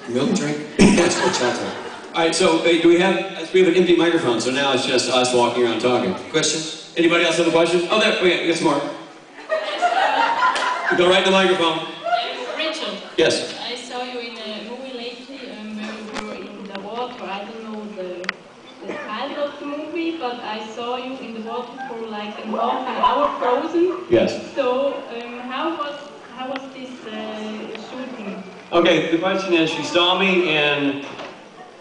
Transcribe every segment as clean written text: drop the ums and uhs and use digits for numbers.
Milk drink? That's what chatter. Alright, so do we have an empty microphone, so now it's just us walking around talking. Questions? Anybody else have a question? Oh, there, we got some more. Go right in the microphone. Richard. Yes. I saw you in a movie lately where you were in the water. I don't know the title of the movie, but I saw you in the water for like half an hour frozen. Yes. So how was this shooting? Okay, the question is, she saw me in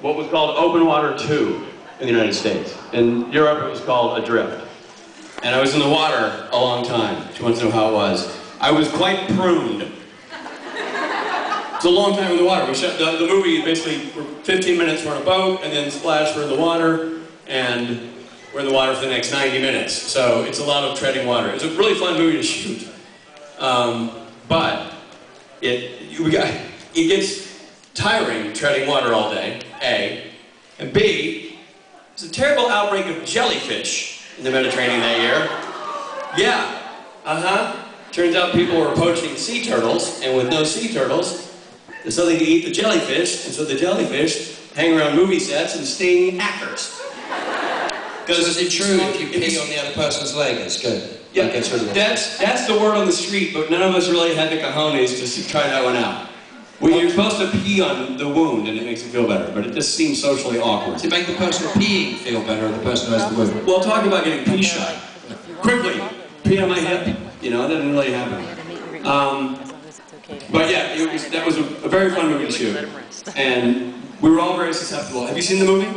what was called Open Water 2 in the United States. In Europe, it was called Adrift. And I was in the water a long time. She wants to know how it was. I was quite pruned. It's a long time in the water. We shot the movie basically for 15 minutes we're on a boat, and then splash we're in the water, and we're in the water for the next 90 minutes. So it's a lot of treading water. It's a really fun movie to shoot. But it gets tiring treading water all day, A. And B, there's a terrible outbreak of jellyfish in the Mediterranean that year. Yeah, Turns out people were poaching sea turtles, and with no sea turtles, there's something to eat the jellyfish, and so the jellyfish hang around movie sets and sting actors. Because is it true if you pee on the other person's leg, it's good? Yeah, that's the word on the street, but none of us really had the cojones to try that one out. Well, you're supposed to pee on the wound and it makes it feel better, but it just seems socially awkward. Does it make the person peeing feel better or the person who has the wound? Well, talking about getting pee shot. Quickly, pee on my hip. You know, that didn't really happen. But yeah, that was a very fun movie to shoot. And we were all very susceptible. Have you seen the movie?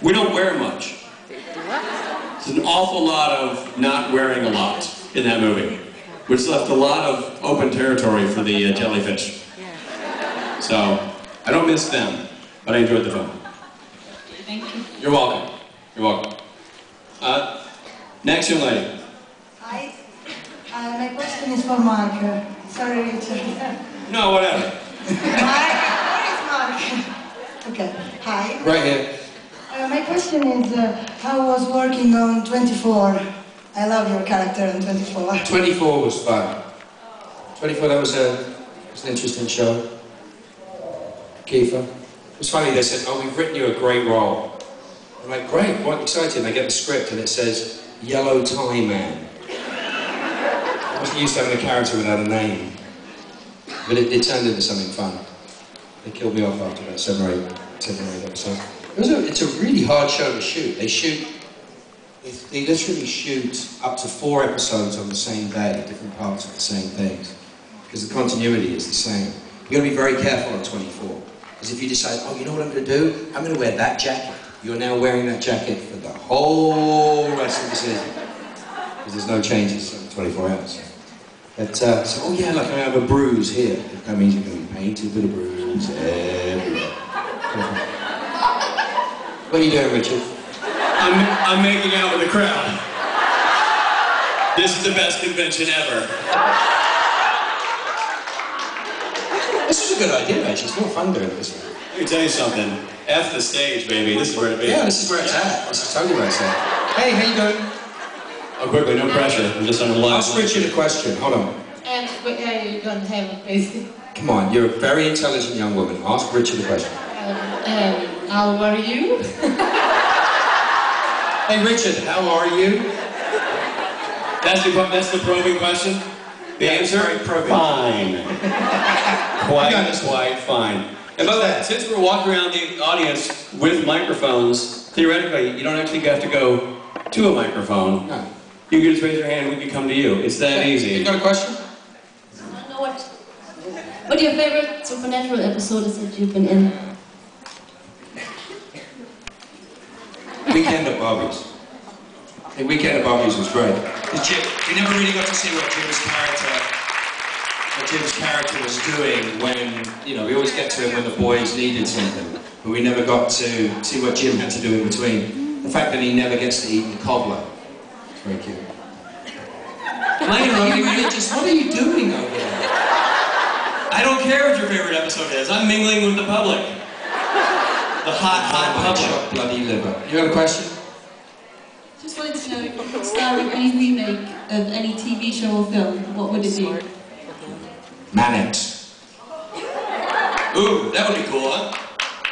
We don't wear much. There's an awful lot of not wearing a lot in that movie, which left a lot of open territory for the jellyfish. So, I don't miss them, but I enjoyed the film. Thank you. You're welcome. You're welcome. Next young lady. Hi. My question is for Mark. Sorry, Richard. No, whatever. Mark, where is Mark? Okay. Hi. Right here. My question is, how was working on 24? I love your character on 24. 24 was fun. 24, that was an interesting show. Kiefer. It was funny, they said, oh, we've written you a great role. I'm like, great, what exciting. I get the script and it says, Yellow Tie Man. I wasn't used to having a character without a name. But it turned into something fun. They killed me off after about 7 or 8 episodes. It's a really hard show to shoot. They literally shoot up to 4 episodes on the same day, different parts of the same things. Because the continuity is the same. You've got to be very careful on 24. Because if you decide, oh, you know what I'm going to do? I'm going to wear that jacket. You're now wearing that jacket for the whole rest of the season. Because there's no changes in 24 hours. But, so, oh yeah, like I have a bruise here. That means you're going to be painted with a bruise everywhere. What are you doing, Richard? I'm making out with the crowd. This is the best convention ever. This is a good idea, actually. It's more fun doing this. Let me tell you something. F the stage, baby. This is where it is. Yeah, this is where it's at. This is totally where it's at. Hey, how you doing? Oh, quickly, no pressure. I'm just on the live. Ask Richard a question. Hold on. But yeah, you don't have a question. Come on, you're a very intelligent young woman. Ask Richard a question. How are you? Hey, Richard, how are you? That's the probing question? The answer? Fine. Quite fine. And by the way, since we're walking around the audience with microphones, theoretically, you don't actually have to go to a microphone. No. You can just raise your hand and we can come to you. It's that easy. You got a question? I know what your favorite Supernatural episode is that you've been in? Weekend at Barbie's. The Weekend at Barbie's was great. We never really got to see what Jim's character was doing when, you know, we always get to him when the boys needed something, but we never got to see what Jim had to do in between. The fact that he never gets to eat the cobbler. It's very cute. Am I interrupting you? What are you doing over there? I don't care what your favorite episode is. I'm mingling with the public. The hot public. Bloody liver. You have a question? Just wanted to know if you could star in any remake of any TV show or film, what would it be? Mannix. Ooh, that would be cool, huh?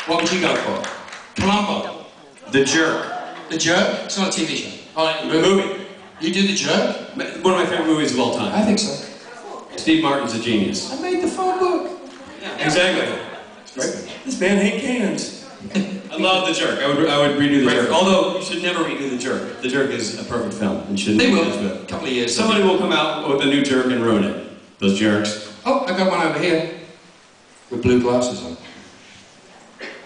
What would you go for? Columbo. The Jerk. The Jerk? It's not a TV show. Oh, The movie. You do The Jerk? One of my favorite movies of all time. I think so. Steve Martin's a genius. I made the phone book. Yeah, exactly. Great. This man hates cans. I love The Jerk. I would redo The Jerk. Although, you should never redo The Jerk. The Jerk is a perfect film. And shouldn't They be will. judged by it. A couple of years. Somebody will come out with a new Jerk and ruin it. Those jerks. Oh, I got one over here. With blue glasses on.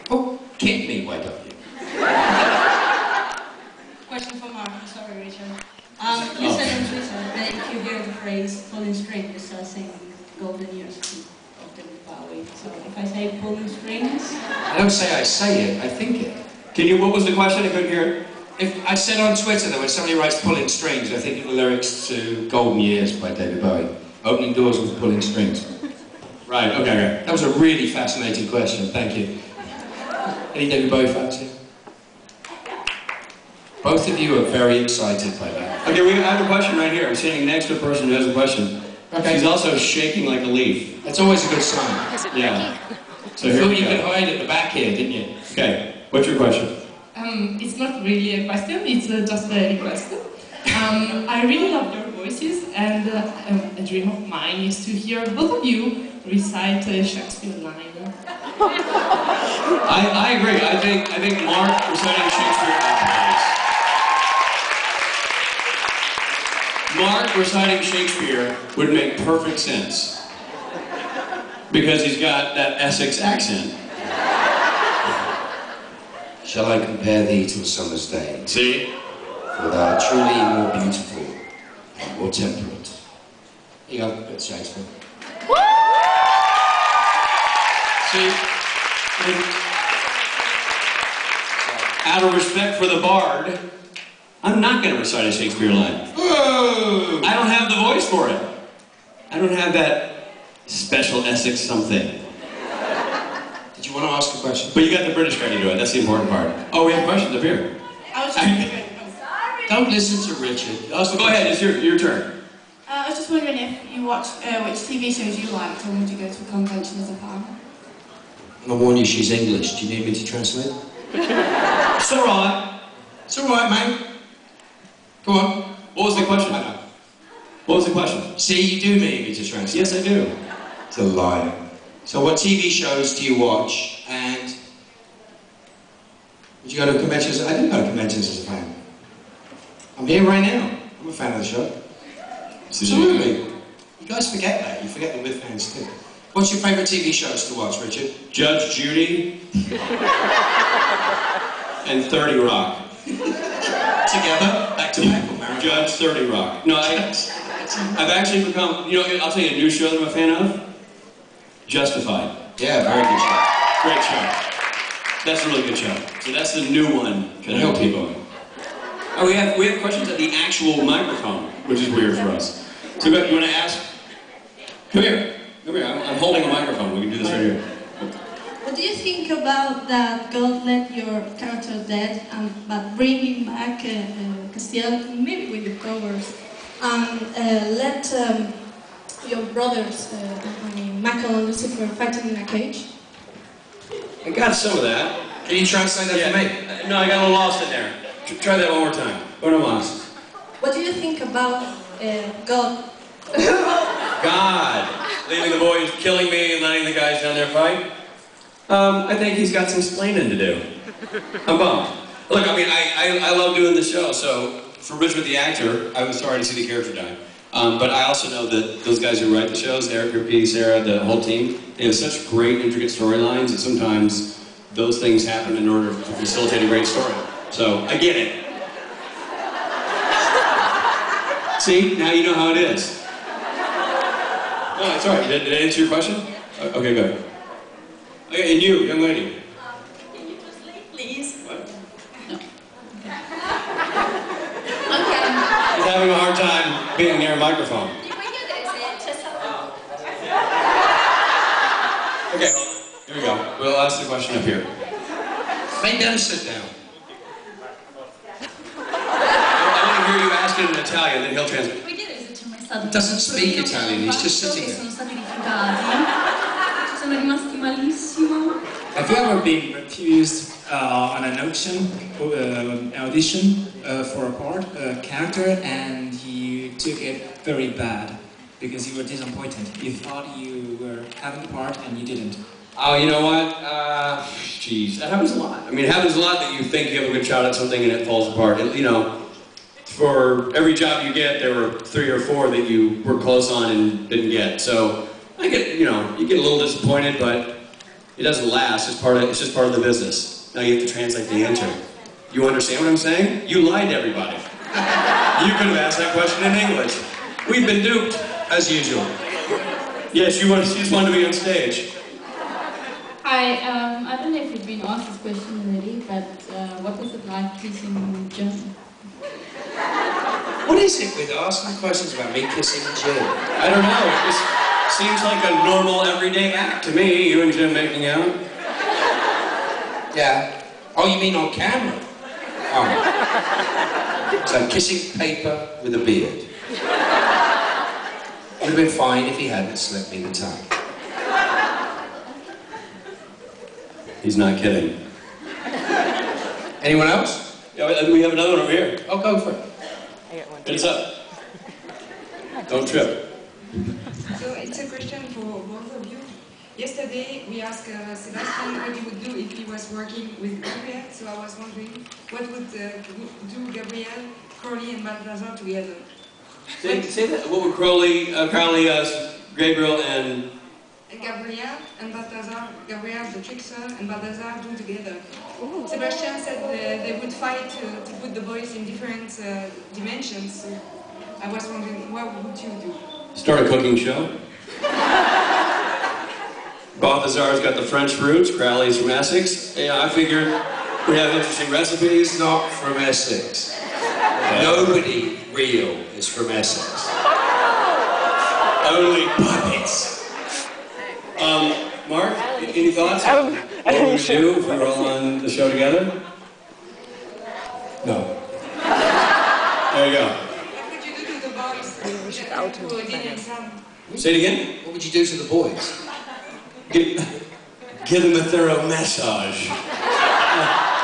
Oh, kick me, why don't you? Question for Mark. Sorry, Richard. You said on Twitter that if you hear the phrase pulling strings, saying golden years of David Bowie. So if I say pulling strings, I don't say I say it, I think it. What was the question? I couldn't hear it. If I said on Twitter that when somebody writes pulling strings, I think of the lyrics to Golden Years by David Bowie. Opening doors with pulling strings. Right, okay. That was a really fascinating question, thank you. Any David Bowie fans here? Both of you are very excited by that. Okay, I have a question right here. I'm sitting next to a person who has a question. Okay. She's also shaking like a leaf. That's always a good sign. Yeah. So You here thought we you could go. hide at the back here, didn't you? Okay, what's your question? It's not really a question, it's just a request. I really love your voices, and a dream of mine is to hear both of you recite a Shakespeare line. I agree. I think Mark reciting Shakespeare. Mark reciting Shakespeare would make perfect sense because he's got that Essex accent. Shall I compare thee to a summer's day? See? For thou art truly more beautiful, more temperate. Here you go, bit of Shakespeare. See? Out of respect for the bard, I'm not going to recite a Shakespeare line. Whoa! I don't have the voice for it. I don't have that special Essex something. Did you want to ask a question? But you got the British guy to do it. That's the important part. Oh, we have questions up here. I was just Don't listen to Richard. Ask the Go ahead, it's your turn. I was just wondering if you watched which TV shows you liked, or would you go to a convention as a fan? I'll warn you, she's English. Do you need me to translate? It's alright. It's alright, mate. Go on. What was the question? I know. What was the question? See, you do need me to translate. Yes, I do. It's a lie. So what TV shows do you watch, and would you go to conventions? I didn't go to conventions as a fan. I'm here right now. I'm a fan of the show. Absolutely. You guys forget that. You forget that we're fans too. What's your favourite TV shows to watch, Richard? Judge Judy and 30 Rock. Together? Back to back? Or marathon? Judge 30 Rock. No, I've actually become, I'll tell you a new show that I'm a fan of. Justified. Yeah, very good show. Great show. That's a really good show. So that's the new one. Can I help people? Oh, we have questions at the actual microphone, which is weird for us. So you want to ask? Come here. Come here. I'm holding a microphone. We can do this right here. What do you think about that God let your character dead, but bringing back Castiel, maybe with your powers, and let your brothers, Michael and Lucifer, fighting in a cage? I got some of that. Can you translate that for me? No, I got a little lost in there. Try that one more time. What am I lost? What do you think about God? God leaving the boys, killing me, and letting the guys down there fight? I think he's got some explaining to do. I'm bummed. Look, I mean, I love doing the show, so for Richard the actor, I was sorry to see the character die. But I also know that those guys who write the shows, Eric, P, Sarah, the whole team, they have such great, intricate storylines that sometimes those things happen in order to facilitate a great story. So, I get it. See? Now you know how it is. No, it's all right. Did I answer your question? Okay, good. Okay, and you, young lady. Can you just leave, please? What? No. Okay. He's having a hard time being near a microphone. Okay, here we go. We'll ask the question up here. Make them sit down. I want to hear you ask it in Italian, then he'll translate. He doesn't speak Italian, he's just sitting there. Sono stati rifiutati rimasti malissimo? Have you ever been refused on an audition for a part, a character, and you took it very bad because you were disappointed? You thought you were having the part and you didn't. Oh, you know what? Geez, that happens a lot. I mean, it happens a lot that you think you have a good shot at something and it falls apart. And, you know, for every job you get, there were 3 or 4 that you were close on and didn't get. So I get, you know, you get a little disappointed, but it doesn't last. It's just part of the business. Now you have to translate the answer. You understand what I'm saying? You lied to everybody. You could have asked that question in English. We've been duped, as usual. Yes, she just wanted to be on stage. Hi, I don't know if you've been asked this question already, but what was it like kissing Jim? What is it with asking questions about me kissing Jim? I don't know. It just seems like a normal, everyday act to me. You and Jim making out. Yeah. Oh, you mean on camera? Oh. So kissing paper with a beard. Would have been fine if he hadn't slipped me the tongue. He's not kidding. Anyone else? Yeah, we have another one over here. Oh, go for it. Hit us up. Don't trip. So it's a question for both of you. Yesterday we asked Sebastian what he would do if he was working with Gabriel. So I was wondering what would do Gabriel, Crowley and Balthazar together. Say that. What would Crowley, Gabriel and Gabriel and Balthazar, Gabriel the trickster and Balthazar do together. Sebastian said they would fight to put the boys in different dimensions. So I was wondering, what would you do? start a cooking show? Balthazar's got the French roots, Crowley's from Essex. Yeah, I figured we have interesting recipes. Not from Essex. Nobody real is from Essex. Only puppets. Mark, any thoughts? What would we do if we were all on the show together? No. There you go. What would you do to the boys who did exam? Say it again. What would you do to the boys? Give them a thorough massage.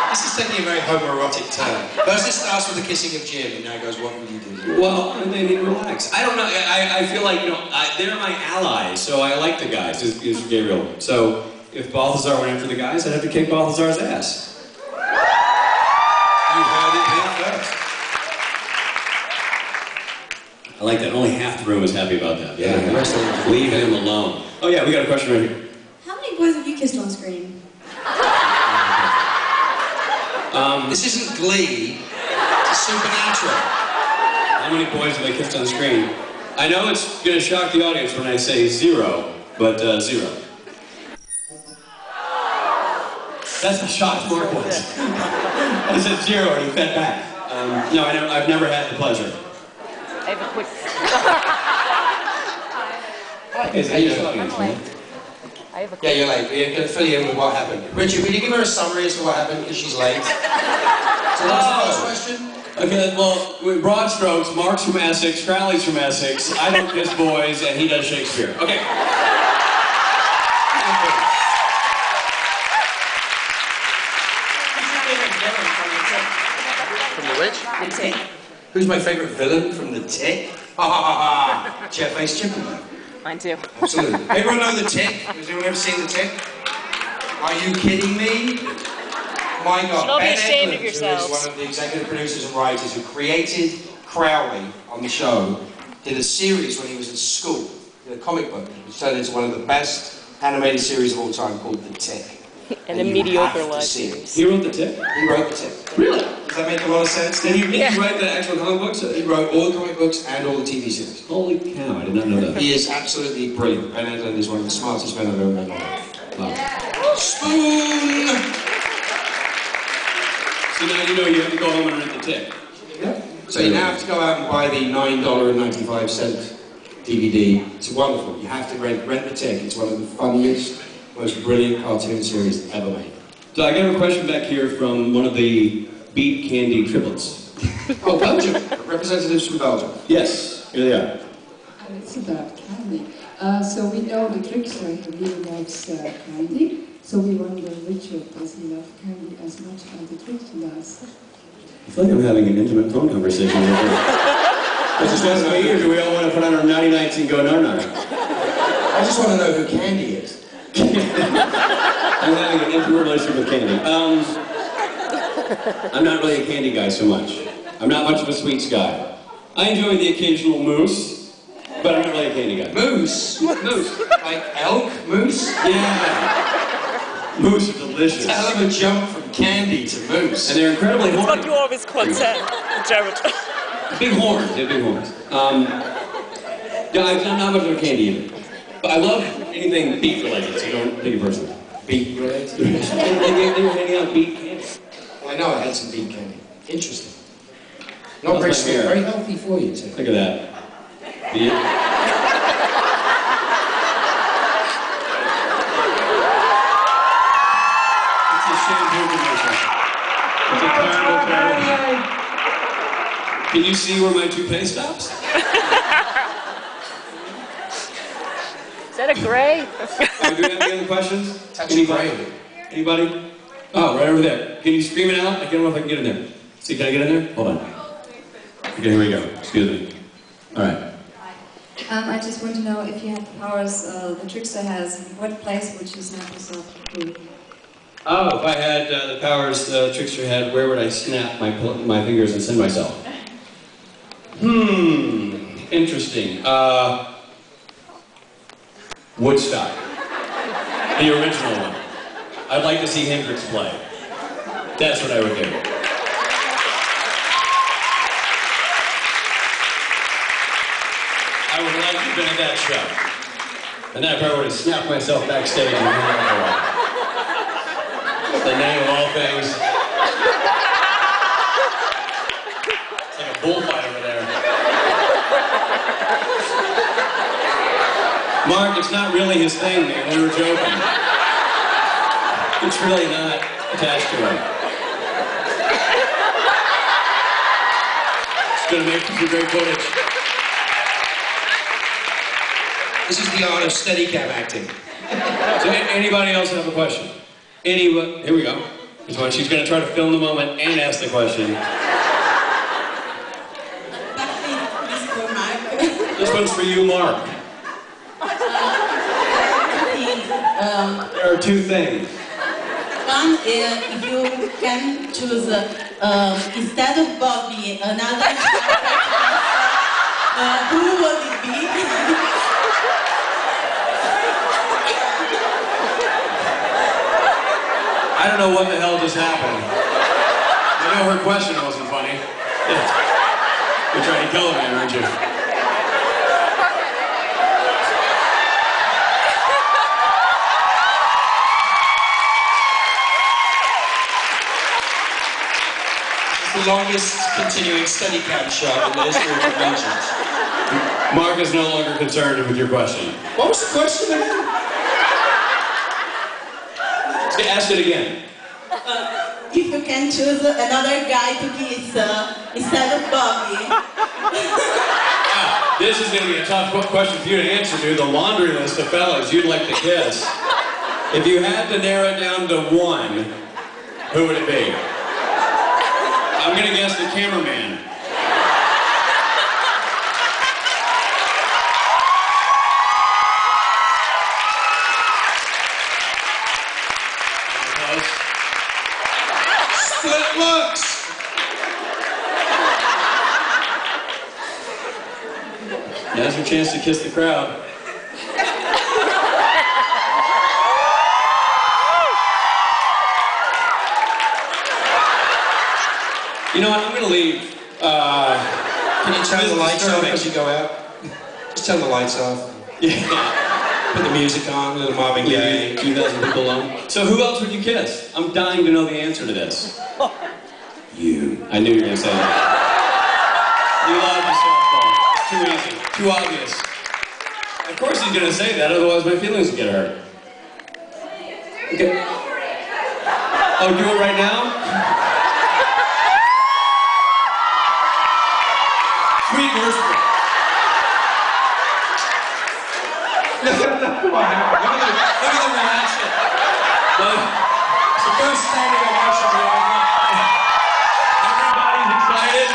This is taking a very homoerotic turn. First it starts with the kissing of Jim, and now goes, what would you do? Well, they need to relax. I don't know. I feel like, you know, they're my allies, so I like the guys, is Gabriel. So if Balthazar went after the guys, I'd have to kick Balthazar's ass. You heard it here first. I like that. Only half the room is happy about that. Yeah, the rest of them leave him alone. Oh yeah, we got a question right here. How many boys have you kissed on screen? This isn't Glee, it's Supernatural. How many boys have they kissed on the screen? I know it's going to shock the audience when I say 0, but 0. That's the shock Mark was. I said 0 and he fed back. No, I've never had the pleasure. I have a quick... Yeah, you're late. We're going to fill you in with what happened. Richard, will you give her a summary as to what happened, because she's late? So that's the first question? Okay, well, with broad strokes, Mark's from Essex, Crowley's from Essex, I don't kiss boys, and he does Shakespeare. Okay. From the which? The Tick. Who's my favourite villain from The Tick? Ha ha ha ha! Jet-faced Sheppard. Mine too. Absolutely. Everyone know The Tick? Has anyone ever seen The Tick? Are you kidding me? My God, Should all be Ben ashamed of Edlund, who is yourselves. one of the executive producers and writers who created Crowley on the show, did a series when he was in school, did a comic book, which turned into one of the best animated series of all time called The Tick. And a mediocre live series. He wrote The Tick? He wrote The Tick. Really? Does that make a lot of sense? Did he write the actual comic books? He wrote all the comic books and all the TV series. Holy cow, I did not know that. He is absolutely brilliant. Ben Edlund is one of the smartest men I've ever met. Love. Spoon! So now you know you have to go home and rent The Tick. Yeah. So you now have to go out and buy the $9.95 DVD. It's wonderful. You have to rent The Tick. It's one of the funniest, most brilliant cartoon series ever made. So I got a question back here from one of the Beat Candy triplets. Oh, Belgium. Representatives from Belgium. Yes, here they are. It's about Candy. So we know the trickster really loves candy. So we wonder, Richard, does he love candy as much as the trickster does? I feel like I'm having an intimate phone conversation with you. Is this just me, or do we all want to put on our naughty nights and go nar-nar? I just want to know who Candy is. I'm having an intimate relationship with candy. I'm not really a candy guy so much. I'm not much of a sweets guy. I enjoy the occasional mousse, but I'm not really a candy guy. Mousse? Mousse? Like elk mousse? Yeah. Mousse are delicious. It's a hell of a jump from candy to mousse. And they're incredibly It's horny. what you always concept, Jared. Big horns, yeah, big horns. Yeah, I'm not much of a candy eater. But I love anything beef related, so don't take it personally. Beef related? They were handing out beef candy. I know I had some beef candy. Interesting. Not very my sweet, hair. very healthy for you too. Look at that. It's a shampoo commercial. It's a terrible, terrible. Can you see where my toupee stops? Is that a gray? Do we have any other questions? Touch Anybody? of gray. Anybody? Oh, right over there. Can you scream it out? I don't know if I can get in there. See, can I get in there? Hold on. Okay, here we go. Excuse me. All right. I just want to know if you had the powers the trickster has, in what place would you snap yourself free? Oh, if I had the powers the trickster had, where would I snap my fingers and send myself? Interesting. Woodstock. The original one. I'd like to see Hendrix play. That's what I would do. I would like to have been at that show. And then I probably would have snapped myself backstage and the name of all things. It's like a bullfight over there. Mark, it's not really his thing, man. We were joking. It's really not attached to him. It's going to make some great footage. This is the art of Steadicam acting. So anybody else have a question? Anybody? Here we go. This one. She's going to try to film the moment and ask the question. This one's for you, Mark. There are two things. One is if you can choose instead of Bobby another who would it be? I don't know what the hell just happened. I know her question wasn't funny. You're trying to kill me, aren't you? The longest continuing Steadicam shot in the history of conventions. Mark is no longer concerned with your question. What was the question again? Ask it again. If you can choose another guy to kiss instead of Bobby. This is going to be a tough question for you to answer, dude. The laundry list of fellas you'd like to kiss. If you had to narrow it down to one, who would it be? I'm going to guess the cameraman. Split looks! Now's your chance to kiss the crowd. You know what, I'm gonna leave. Can you turn the lights off as you go out? Just turn the lights off. Yeah. Put the music on, little Marvin Gaye. 2,000 people alone. So who else would you kiss? I'm dying to know the answer to this. You. I knew you were gonna say that. You love the softball. It's too easy. Too obvious. Of course he's gonna say that, otherwise my feelings would get hurt. Okay. Oh, do it right now? Sweet whisper. What happened? Look at the reaction. It's the first standing ovation we ever got. Everybody's excited.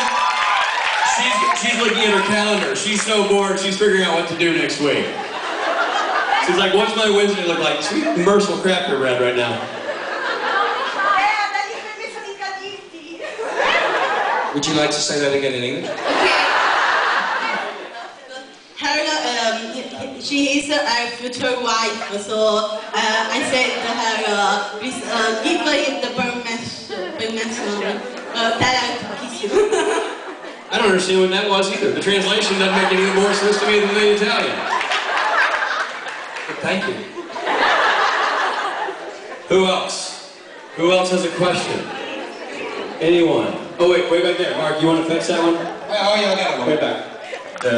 She's looking at her calendar. She's so bored, she's figuring out what to do next week. She's like, what's my Wednesday look like? Sweet merciful cracker bread right now. Would you like to say that again in English? She is our future wife, so I said to her, please give her the permission that I kiss you. I don't understand what that was either. The translation doesn't make any more sense to me than the Italian. But thank you. Who else? Who else has a question? Anyone? Oh wait, way back there. Mark, you want to fix that one? Oh yeah, I got one. Way back. Need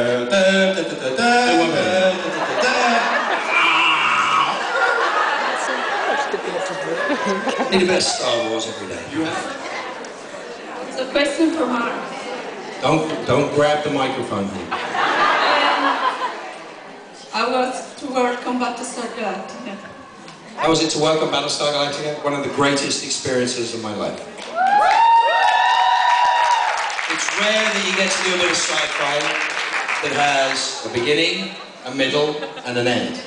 a bit of Star Wars every day. You have? It's a question for Mark. Don't grab the microphone here. I was to work on Battlestar Galactica. How was it to work on Battlestar Galactica? One of the greatest experiences of my life. It's rare that you get to do a bit of sci-fi that has a beginning, a middle, and an end.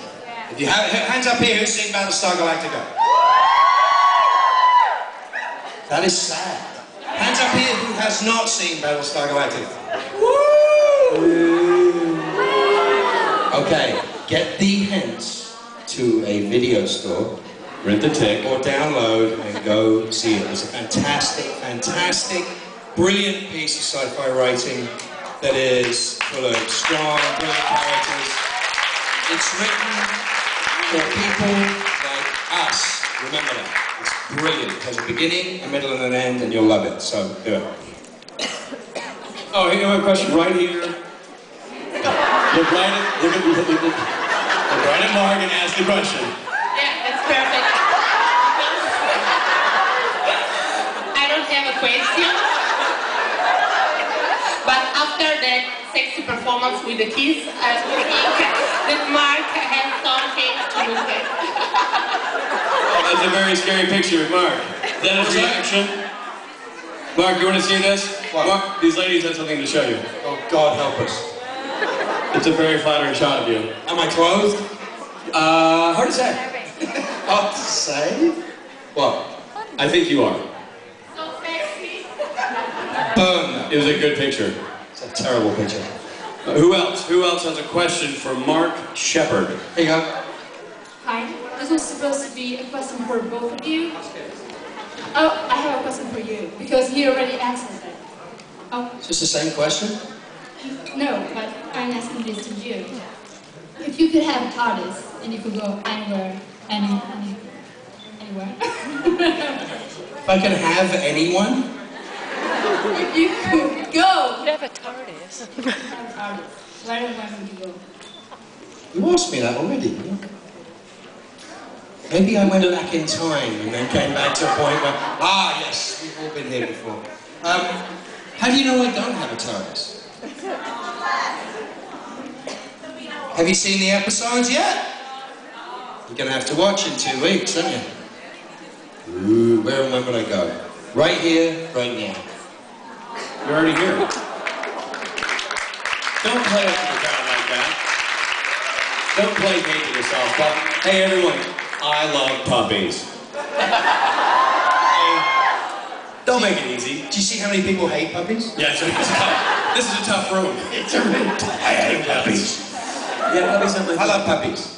If you have hands up here who's seen Battlestar Galactica. That is sad. Hands up here who has not seen Battlestar Galactica. Okay, get the hens to a video store, rent the tick, or download and go see it. It's a fantastic, fantastic, brilliant piece of sci-fi writing that is full of strong, brilliant characters. It's written for people like us. Remember that. It's brilliant. It has a beginning, a middle, and an end, and you'll love it. So, do it. Oh, you have a question right here. Look right at Mark and ask the question. Yeah, that's perfect. I don't have a question. But after that sexy performance with the kids, I think that Mark has something to look at. Oh, that's a very scary picture of Mark. Is that his reaction? Mark, you want to see this? What? Mark, these ladies have something to show you. Oh, God help us. It's a very flattering shot of you. Am I clothed? Hard to say. Hard to say? What? I think you are. So sexy. Burn that. It was a good picture. It's a terrible picture. Who else? Who else has a question for Mark Sheppard? Here you go. Hi, this was supposed to be a question for both of you. Oh, I have a question for you, because he already answered it. Oh, Is this the same question? no, but I'm asking this to you. If you could have a TARDIS, and you could go anywhere, anywhere. If I can have anyone? If you could go! You have a TARDIS. Where would you go? You asked me that already, didn't you? Maybe I went back in time and then came back to a point where, yes, we've all been here before. How do you know I don't have a TARDIS? Have you seen the episodes yet? You're going to have to watch in 2 weeks, aren't you? Ooh, where and when would I go? Right here, right now. You're already here. Don't play up to the crowd like that. Don't play hate to yourself. But, hey everyone, I love puppies. Don't make it easy. Do you see how many people hate puppies? Yeah, it's tough. This is a tough room. It's a really tough. I hate puppies. Yeah, puppies have my I love puppies.